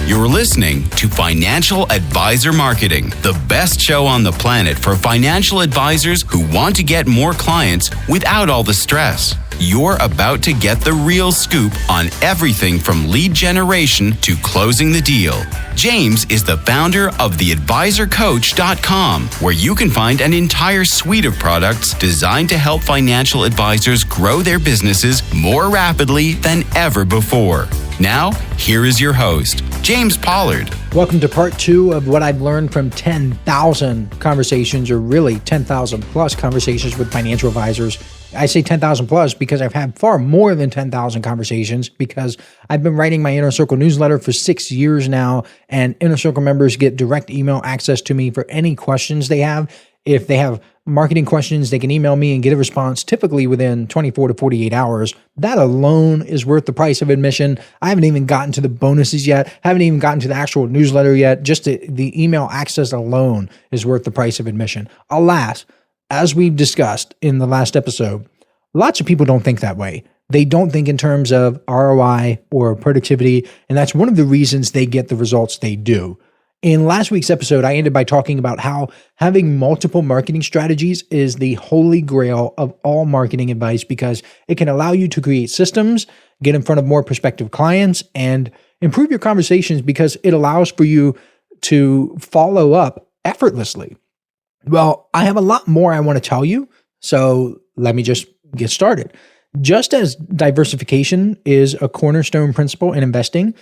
You're listening to Financial Advisor Marketing, the best show on the planet for financial advisors who want to get more clients without all the stress. You're about to get the real scoop on everything from lead generation to closing the deal. James is the founder of theadvisorcoach.com, where you can find an entire suite of products designed to help financial advisors grow their businesses more rapidly than ever before. Now, here is your host, James Pollard. Welcome to part 2 of what I've learned from 10,000 conversations, or really 10,000 plus conversations with financial advisors. I say 10,000 plus because I've had far more than 10,000 conversations, because I've been writing my Inner Circle newsletter for 6 years now, and Inner Circle members get direct email access to me for any questions they have. If they have marketing questions, they can email me and get a response typically within 24 to 48 hours. That alone is worth the price of admission. I haven't even gotten to the bonuses yet. Haven't even gotten to the actual newsletter yet. Just the email access alone is worth the price of admission. Alas, as we've discussed in the last episode, lots of people don't think that way. They don't think in terms of ROI or productivity, and that's one of the reasons they get the results they do. In last week's episode, I ended by talking about how having multiple marketing strategies is the holy grail of all marketing advice, because it can allow you to create systems, get in front of more prospective clients, and improve your conversations because it allows for you to follow up effortlessly. Well, I have a lot more I want to tell you, so let me just get started. Just as diversification is a cornerstone principle in investing,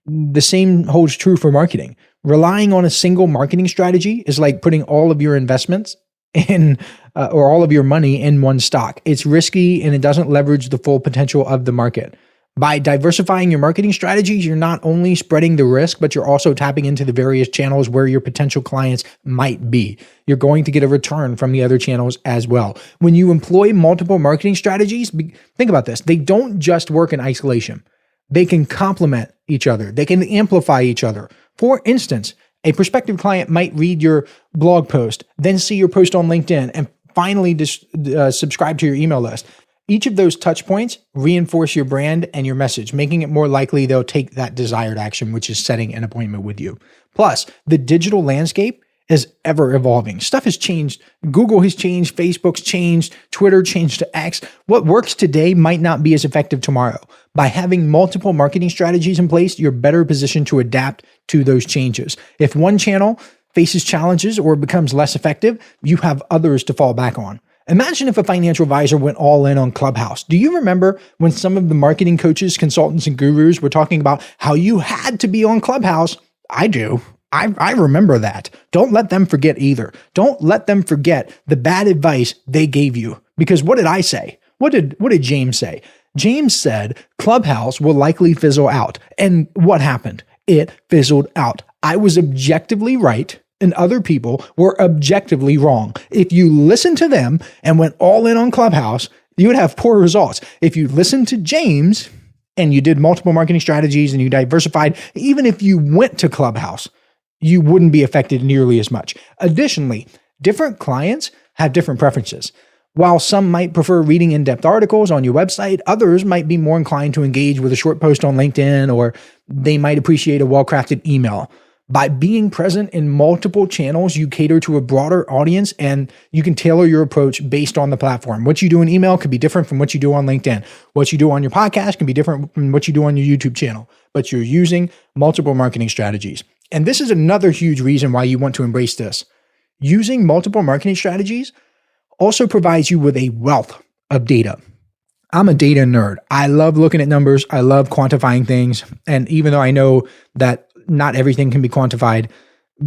the same holds true for marketing. Relying on a single marketing strategy is like putting all of your investments in or all of your money in one stock. It's risky and it doesn't leverage the full potential of the market. By diversifying your marketing strategies, you're not only spreading the risk, but you're also tapping into the various channels where your potential clients might be. You're going to get a return from the other channels as well. When you employ multiple marketing strategies, think about this. They don't just work in isolation. They can complement each other. They can amplify each other. For instance, a prospective client might read your blog post, then see your post on LinkedIn, and finally subscribe to your email list. Each of those touch points reinforce your brand and your message, making it more likely they'll take that desired action, which is setting an appointment with you. Plus, the digital landscape is ever evolving. Stuff has changed. Google has changed. Facebook's changed. Twitter changed to X. What works today might not be as effective tomorrow. By having multiple marketing strategies in place, you're better positioned to adapt to those changes. If one channel faces challenges or becomes less effective, you have others to fall back on. Imagine if a financial advisor went all in on Clubhouse. Do you remember when some of the marketing coaches, consultants, and gurus were talking about how you had to be on Clubhouse? I do. I remember that. Don't let them forget either. Don't let them forget the bad advice they gave you. Because what did I say? What did James say? James said Clubhouse will likely fizzle out. And what happened? It fizzled out. I was objectively right, and other people were objectively wrong. If you listened to them and went all in on Clubhouse, you would have poor results. If you listened to James and you did multiple marketing strategies and you diversified, even if you went to Clubhouse, you wouldn't be affected nearly as much. Additionally, different clients have different preferences. While some might prefer reading in-depth articles on your website, others might be more inclined to engage with a short post on LinkedIn, or they might appreciate a well-crafted email. By being present in multiple channels, you cater to a broader audience, and you can tailor your approach based on the platform. What you do in email could be different from what you do on LinkedIn. What you do on your podcast can be different from what you do on your YouTube channel, but you're using multiple marketing strategies. And this is another huge reason why you want to embrace this. Using multiple marketing strategies also provides you with a wealth of data. I'm a data nerd. I love looking at numbers. I love quantifying things. And even though I know that not everything can be quantified,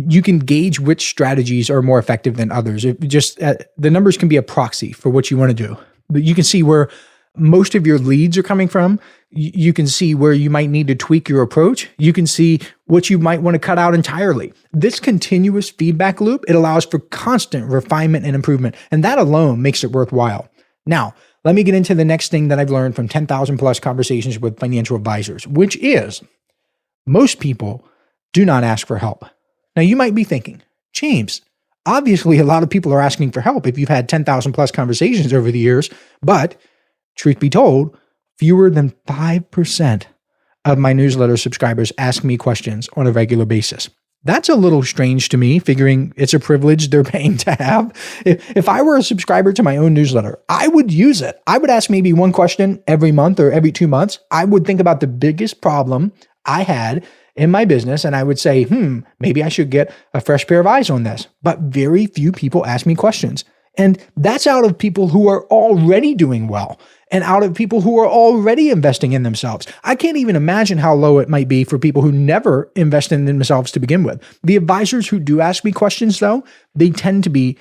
you can gauge which strategies are more effective than others. The numbers can be a proxy for what you want to do. But you can see where most of your leads are coming from. You can see where you might need to tweak your approach. You can see what you might want to cut out entirely. This continuous feedback loop, it allows for constant refinement and improvement, and that alone makes it worthwhile. Now, let me get into the next thing that I've learned from 10,000 plus conversations with financial advisors, which is most people do not ask for help. Now, you might be thinking, James, obviously a lot of people are asking for help if you've had 10,000 plus conversations over the years, but truth be told, fewer than 5% of my newsletter subscribers ask me questions on a regular basis. That's a little strange to me, figuring it's a privilege they're paying to have. If I were a subscriber to my own newsletter, I would use it. I would ask maybe one question every month or every 2 months. I would think about the biggest problem I had in my business, and I would say, maybe I should get a fresh pair of eyes on this. But very few people ask me questions. And that's out of people who are already doing well and out of people who are already investing in themselves. I can't even imagine how low it might be for people who never invest in themselves to begin with. The advisors who do ask me questions, though, they tend to be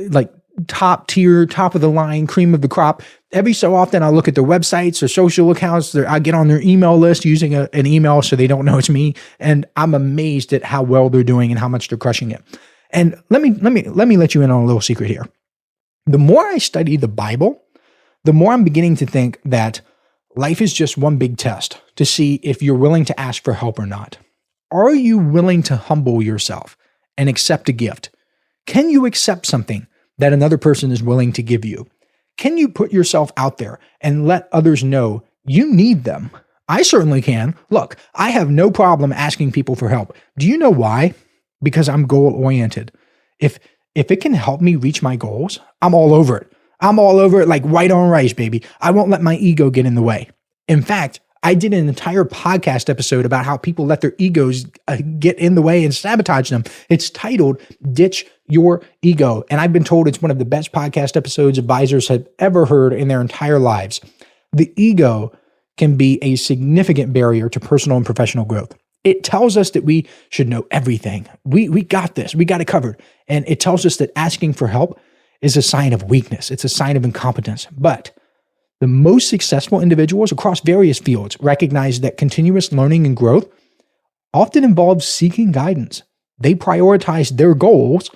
like top tier, top of the line, cream of the crop. Every so often, I'll look at their websites or social accounts. I get on their email list using an email so they don't know it's me. And I'm amazed at how well they're doing and how much they're crushing it. And let me let you in on a little secret here. The more I study the Bible, the more I'm beginning to think that life is just one big test to see if you're willing to ask for help or not. Are you willing to humble yourself and accept a gift? Can you accept something that another person is willing to give you? Can you put yourself out there and let others know you need them? I certainly can. Look, I have no problem asking people for help. Do you know why? Because I'm goal-oriented. If it can help me reach my goals, I'm all over it. I'm all over it like white on rice, baby. I won't let my ego get in the way. In fact, I did an entire podcast episode about how people let their egos get in the way and sabotage them. It's titled Ditch Your Ego. And I've been told it's one of the best podcast episodes advisors have ever heard in their entire lives. The ego can be a significant barrier to personal and professional growth. It tells us that we should know everything. We got this. We got it covered. And it tells us that asking for help is a sign of weakness. It's a sign of incompetence. But the most successful individuals across various fields recognize that continuous learning and growth often involves seeking guidance. They prioritize their goals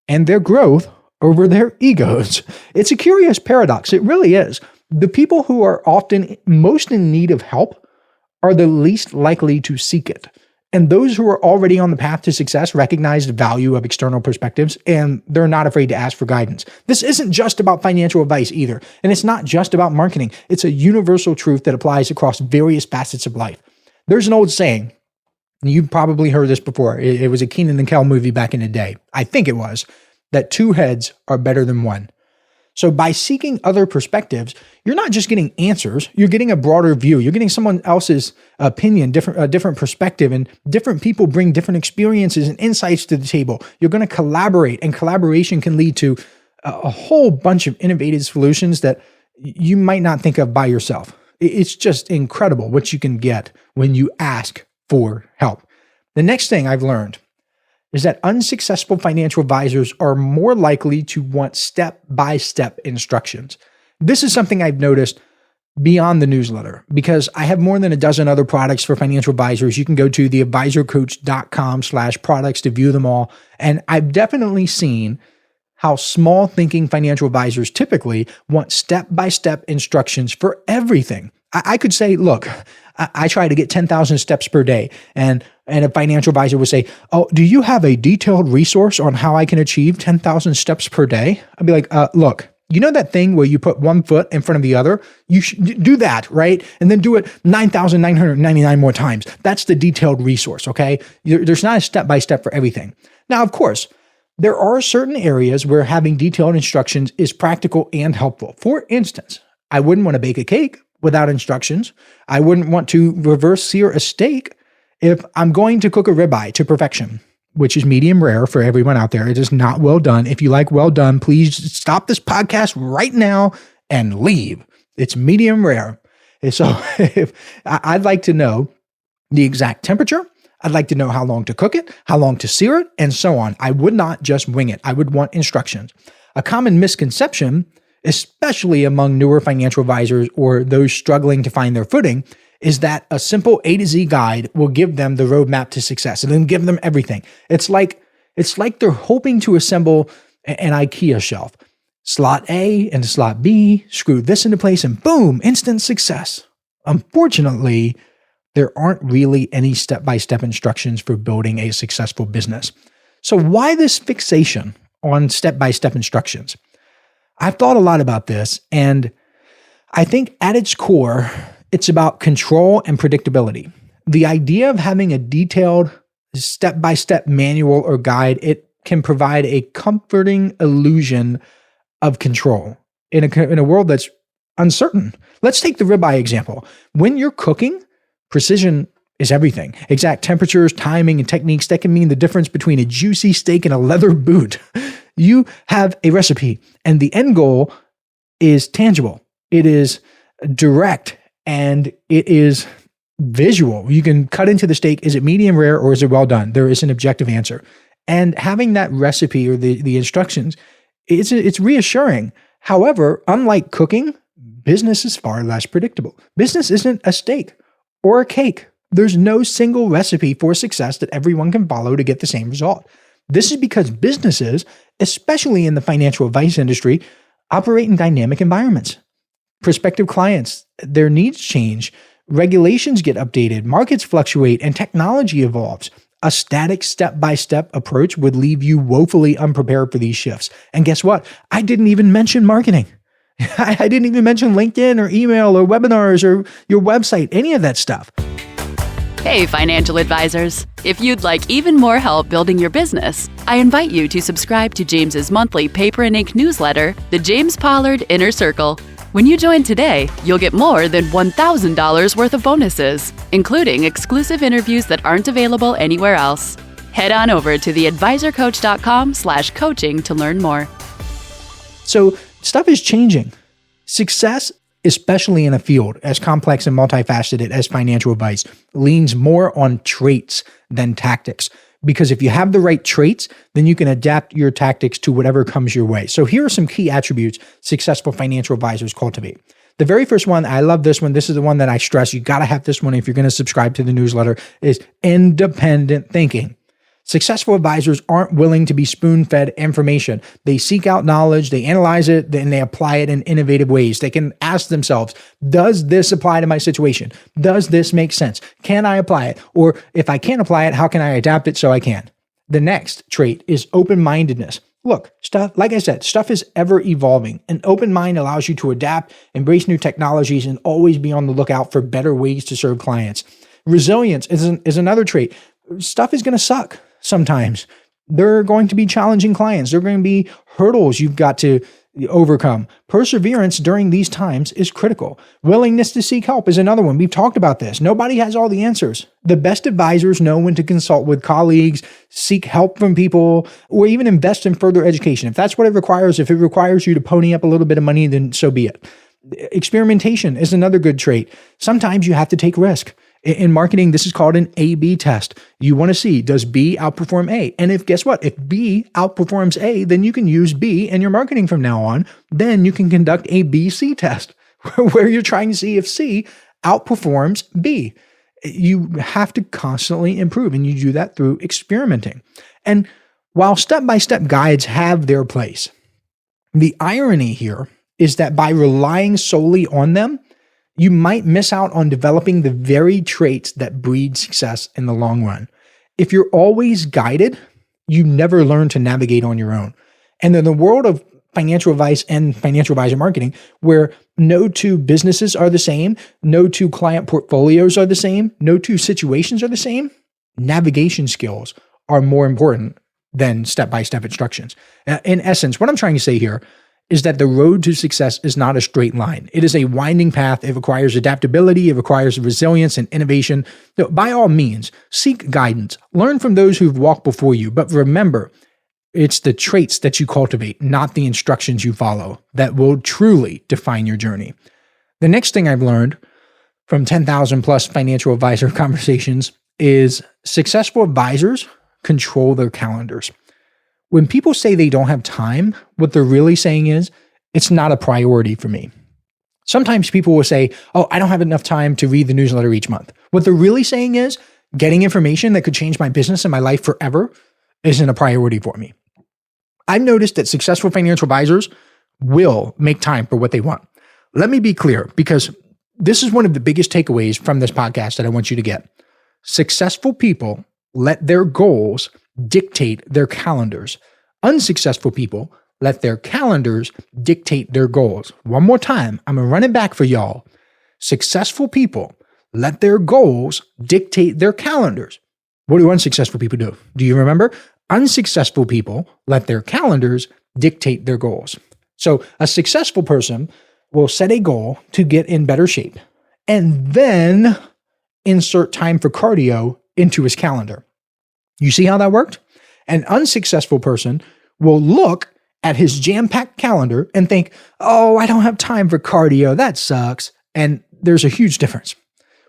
and their growth over their egos. It's a curious paradox. It really is. The people who are often most in need of help are the least likely to seek it. And those who are already on the path to success recognize the value of external perspectives, and they're not afraid to ask for guidance. This isn't just about financial advice either, and it's not just about marketing. It's a universal truth that applies across various facets of life. There's an old saying, and you've probably heard this before. It was a Keenan and Kel movie back in the day. I think it was, that two heads are better than one. So by seeking other perspectives, you're not just getting answers, you're getting a broader view. You're getting someone else's opinion, a different perspective, and different people bring different experiences and insights to the table. You're going to collaborate, and collaboration can lead to a whole bunch of innovative solutions that you might not think of by yourself. It's just incredible what you can get when you ask for help. The next thing I've learned is that unsuccessful financial advisors are more likely to want step-by-step instructions. This is something I've noticed beyond the newsletter because I have more than a dozen other products for financial advisors. You can go to theadvisorcoach.com/products to view them all. And I've definitely seen how small thinking financial advisors typically want step-by-step instructions for everything. I could say, look, I try to get 10,000 steps per day. And a financial advisor would say, oh, do you have a detailed resource on how I can achieve 10,000 steps per day? I'd be like, look, you know that thing where you put one foot in front of the other? You should do that, right? And then do it 9,999 more times. That's the detailed resource, okay? There's not a step-by-step for everything. Now, of course, there are certain areas where having detailed instructions is practical and helpful. For instance, I wouldn't want to bake a cake without instructions. I wouldn't want to reverse sear a steak if I'm going to cook a ribeye to perfection, which is medium rare for everyone out there. It is not well done. If you like well done, please stop this podcast right now and leave. It's medium rare. And so I'd like to know the exact temperature. I'd like to know how long to cook it, how long to sear it, and so on. I would not just wing it. I would want instructions. A common misconception, especially among newer financial advisors or those struggling to find their footing, is that a simple A to Z guide will give them the roadmap to success and then give them everything. It's like they're hoping to assemble an IKEA shelf. Slot A and slot B, screw this into place, and boom, instant success. Unfortunately, there aren't really any step-by-step instructions for building a successful business. So why this fixation on step-by-step instructions? I've thought a lot about this, and I think at its core, it's about control and predictability. the idea of having a detailed step-by-step manual or guide, it can provide a comforting illusion of control in a world that's uncertain. Let's take the ribeye example. When you're cooking, precision is everything. Exact temperatures, timing, and techniques that can mean the difference between a juicy steak and a leather boot. You have a recipe, and the end goal is tangible. It is direct, and it is visual. You can cut into the steak. Is it medium rare or is it well done? There is an objective answer. And having that recipe or the instructions, it's reassuring. However, unlike cooking, business is far less predictable. Business isn't a steak or a cake. There's no single recipe for success that everyone can follow to get the same result. This is because businesses, especially in the financial advice industry, operate in dynamic environments. Prospective clients, their needs change, regulations get updated, markets fluctuate, and technology evolves. A static step-by-step approach would leave you woefully unprepared for these shifts. And guess what? I didn't even mention marketing. I didn't even mention LinkedIn or email or webinars or your website, any of that stuff. Hey, financial advisors. If you'd like even more help building your business, I invite you to subscribe to James's monthly paper and ink newsletter, The James Pollard Inner Circle. When you join today, you'll get more than $1,000 worth of bonuses, including exclusive interviews that aren't available anywhere else. Head on over to theadvisorcoach.com/coaching to learn more. So stuff is changing. Success, especially in a field as complex and multifaceted as financial advice, leans more on traits than tactics. Because if you have the right traits, then you can adapt your tactics to whatever comes your way. So here are some key attributes successful financial advisors cultivate. The very first one, I love this one. This is the one that I stress. You got to have this one if you're going to subscribe to the newsletter, is independent thinking. Successful advisors aren't willing to be spoon-fed information. They seek out knowledge, they analyze it, and they apply it in innovative ways. They can ask themselves, does this apply to my situation? Does this make sense? Can I apply it? Or if I can't apply it, how can I adapt it so I can? The next trait is open-mindedness. Look, stuff, like I said, stuff is ever evolving. An open mind allows you to adapt, embrace new technologies, and always be on the lookout for better ways to serve clients. Resilience is another trait. Stuff is going to suck. Sometimes there are going to be challenging clients. There are going to be hurdles you've got to overcome. Perseverance during these times is critical. Willingness to seek help is another one. We've talked about this. Nobody has all the answers. The best advisors know when to consult with colleagues, seek help from people, or even invest in further education. If that's what it requires, if it requires you to pony up a little bit of money, then so be it. Experimentation is another good trait. Sometimes you have to take risk. In marketing, this is called an A/B test. You want to see, does B outperform A? And guess what? If B outperforms A, then you can use B in your marketing from now on. Then you can conduct a B/C test where you're trying to see if C outperforms B. You have to constantly improve, and you do that through experimenting. And while step-by-step guides have their place, the irony here is that by relying solely on them, you might miss out on developing the very traits that breed success in the long run. If you're always guided, you never learn to navigate on your own. And in the world of financial advice and financial advisor marketing, where no two businesses are the same, no two client portfolios are the same, no two situations are the same, navigation skills are more important than step-by-step instructions. In essence, what I'm trying to say here is that the road to success is not a straight line. It is a winding path. It requires adaptability. It requires resilience and innovation. So by all means, seek guidance. Learn from those who've walked before you. But remember, it's the traits that you cultivate, not the instructions you follow, that will truly define your journey. The next thing I've learned from 10,000 plus financial advisor conversations is successful advisors control their calendars. When people say they don't have time, what they're really saying is, it's not a priority for me. Sometimes people will say, oh, I don't have enough time to read the newsletter each month. What they're really saying is, getting information that could change my business and my life forever isn't a priority for me. I've noticed that successful financial advisors will make time for what they want. Let me be clear, because this is one of the biggest takeaways from this podcast that I want you to get. Successful people let their goals dictate their calendars. Unsuccessful people let their calendars dictate their goals. One more time, I'm going to run it back for y'all. Successful people let their goals dictate their calendars. What do unsuccessful people do? Do you remember? Unsuccessful people let their calendars dictate their goals. So a successful person will set a goal to get in better shape and then insert time for cardio into his calendar. You see how that worked? An unsuccessful person will look at his jam-packed calendar and think, oh, I don't have time for cardio. That sucks. And there's a huge difference.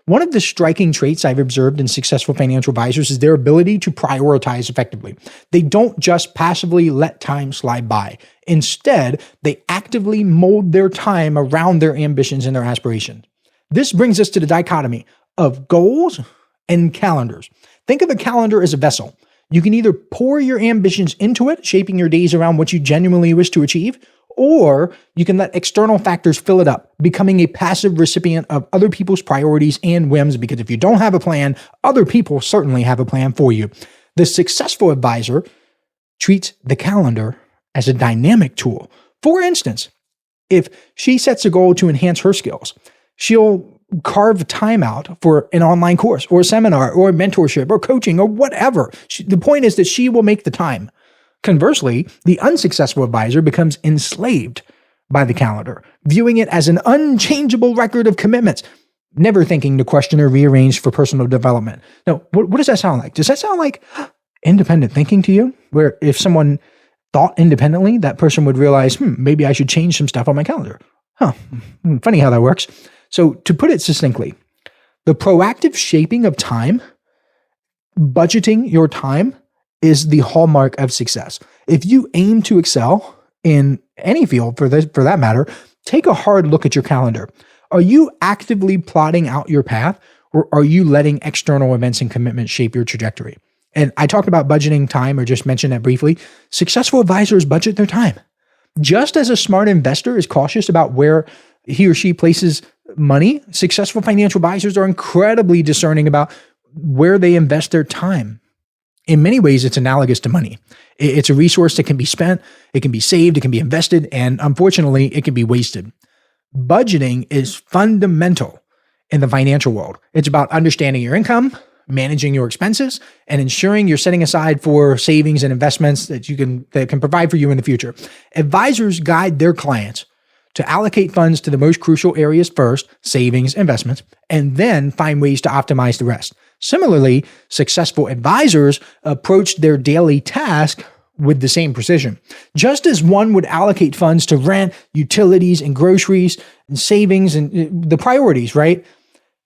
One of the striking traits I've observed in successful financial advisors is their ability to prioritize effectively. They don't just passively let time slide by. Instead, they actively mold their time around their ambitions and their aspirations. This brings us to the dichotomy of goals and calendars. Think of a calendar as a vessel. You can either pour your ambitions into it, shaping your days around what you genuinely wish to achieve, or you can let external factors fill it up, becoming a passive recipient of other people's priorities and whims, because if you don't have a plan, other people certainly have a plan for you. The successful advisor treats the calendar as a dynamic tool. For instance, if she sets a goal to enhance her skills, she'll carve time out for an online course or a seminar or mentorship or coaching or whatever. The point is that she will make the time. Conversely, the unsuccessful advisor becomes enslaved by the calendar, viewing it as an unchangeable record of commitments, never thinking to question or rearrange for personal development. Now, what does that sound like? Does that sound like independent thinking to you? Where if someone thought independently, that person would realize, maybe I should change some stuff on my calendar. Funny how that works. So to put it succinctly, the proactive shaping of time, budgeting your time, is the hallmark of success. If you aim to excel in any field for that matter, take a hard look at your calendar. Are you actively plotting out your path, or are you letting external events and commitments shape your trajectory? And I talked about budgeting time, or just mentioned that briefly. Successful advisors budget their time. Just as a smart investor is cautious about where he or she places money, successful financial advisors are incredibly discerning about where they invest their time. In many ways, it's analogous to money. It's a resource that can be spent, it can be saved, it can be invested, and unfortunately, it can be wasted. Budgeting is fundamental in the financial world. It's about understanding your income, managing your expenses, and ensuring you're setting aside for savings and investments that can provide for you in the future. Advisors guide their clients to allocate funds to the most crucial areas first, savings, investments, and then find ways to optimize the rest. Similarly, successful advisors approach their daily task with the same precision. Just as one would allocate funds to rent, utilities, and groceries, and savings, and the priorities, right?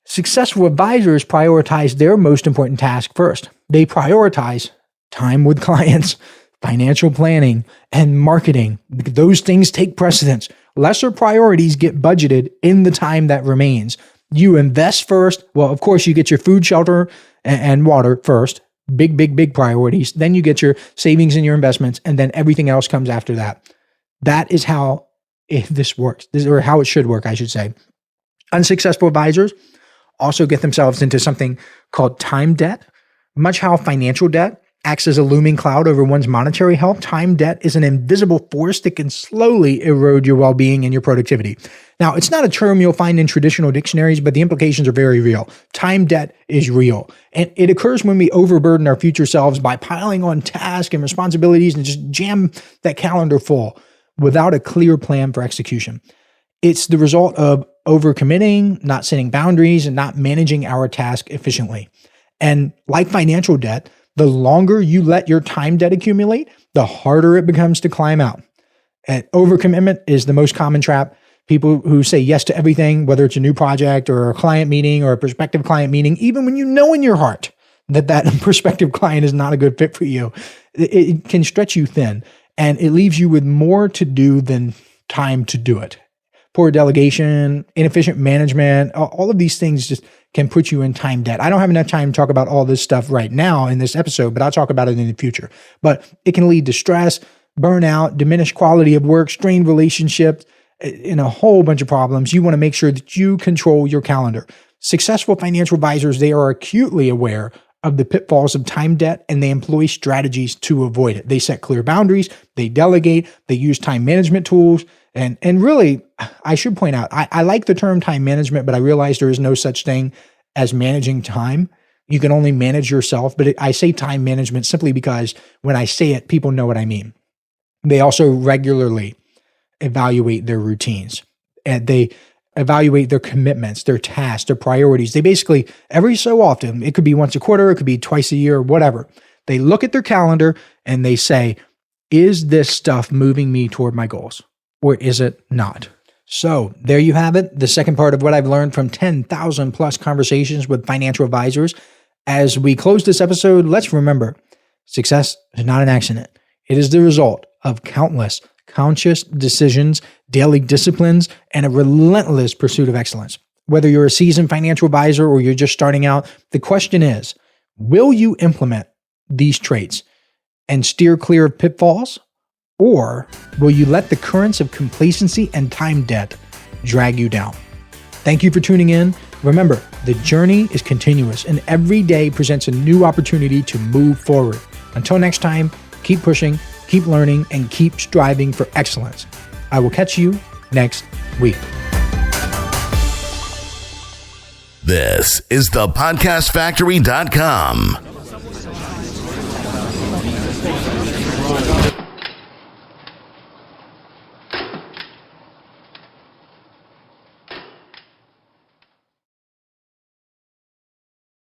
Successful advisors prioritize their most important task first. They prioritize time with clients, financial planning, and marketing. Those things take precedence. Lesser priorities get budgeted in the time that remains. You invest first. Well, of course, you get your food, shelter, and water first. Big priorities. Then you get your savings and your investments, and then everything else comes after that. That is how this works, or how it should work, I should say. Unsuccessful advisors also get themselves into something called time debt. Much how financial debt acts as a looming cloud over one's monetary health, time debt is an invisible force that can slowly erode your well-being and your productivity. Now, it's not a term you'll find in traditional dictionaries, but the implications are very real. Time debt is real. And it occurs when we overburden our future selves by piling on tasks and responsibilities and just jam that calendar full without a clear plan for execution. It's the result of overcommitting, not setting boundaries, and not managing our task efficiently. And like financial debt, the longer you let your time debt accumulate, the harder it becomes to climb out. And overcommitment is the most common trap. People who say yes to everything, whether it's a new project or a client meeting or a prospective client meeting, even when you know in your heart that prospective client is not a good fit for you, it can stretch you thin, and it leaves you with more to do than time to do it. Poor delegation, inefficient management, all of these things just can put you in time debt. I don't have enough time to talk about all this stuff right now in this episode, but I'll talk about it in the future. But it can lead to stress, burnout, diminished quality of work, strained relationships, and a whole bunch of problems. You want to make sure that you control your calendar. Successful financial advisors, they are acutely aware of the pitfalls of time debt, and they employ strategies to avoid it. They set clear boundaries, they delegate, they use time management tools, and really, I should point out, I like the term time management, but I realize there is no such thing as managing time. You can only manage yourself, but I say time management simply because when I say it, people know what I mean. They also regularly evaluate their routines, and they evaluate their commitments, their tasks, their priorities. They basically, every so often, it could be once a quarter, it could be twice a year, whatever. They look at their calendar and they say, is this stuff moving me toward my goals or is it not? So there you have it. The second part of what I've learned from 10,000 plus conversations with financial advisors. As we close this episode, let's remember, success is not an accident. It is the result of countless conscious decisions, daily disciplines, and a relentless pursuit of excellence. Whether you're a seasoned financial advisor or you're just starting out, the question is, will you implement these traits and steer clear of pitfalls? Or will you let the currents of complacency and time debt drag you down? Thank you for tuning in. Remember, the journey is continuous and every day presents a new opportunity to move forward. Until next time, keep pushing, keep learning, and keep striving for excellence. I will catch you next week. This is thepodcastfactory.com.